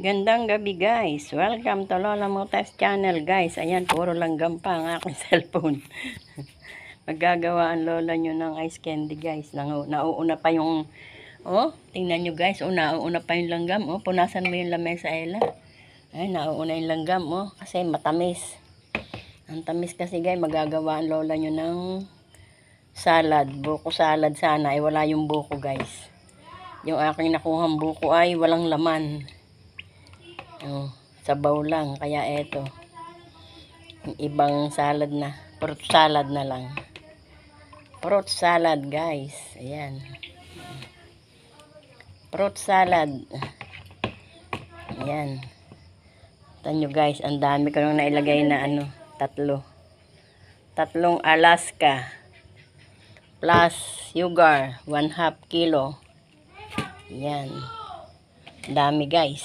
Gandang gabi guys. Welcome to Lola Motas channel guys. Ayan, puro langgam pa ang aking cellphone. Maggagawa ang lola nyo ng ice candy guys. Nauuna pa yung, tingnan nyo guys. Nauuna pa yung langgam. Punasan mo yung lamesa, Ella. Ay, nauuna yung langgam. Kasi matamis. Ang tamis kasi guys, magagawa ang lola nyo ng salad. Buko salad sana. Ay, wala yung buko guys. Yung aking nakuhang buko ay walang laman. Sabaw lang. Kaya eto. Ibang salad na. Fruit salad na lang. Fruit salad guys. Ayan. Fruit salad. Ayan. Tanyo guys. Ang dami ko nung nailagay na tatlong Alaska. Plus sugar. 1/2 kilo. Ayan. Dami guys.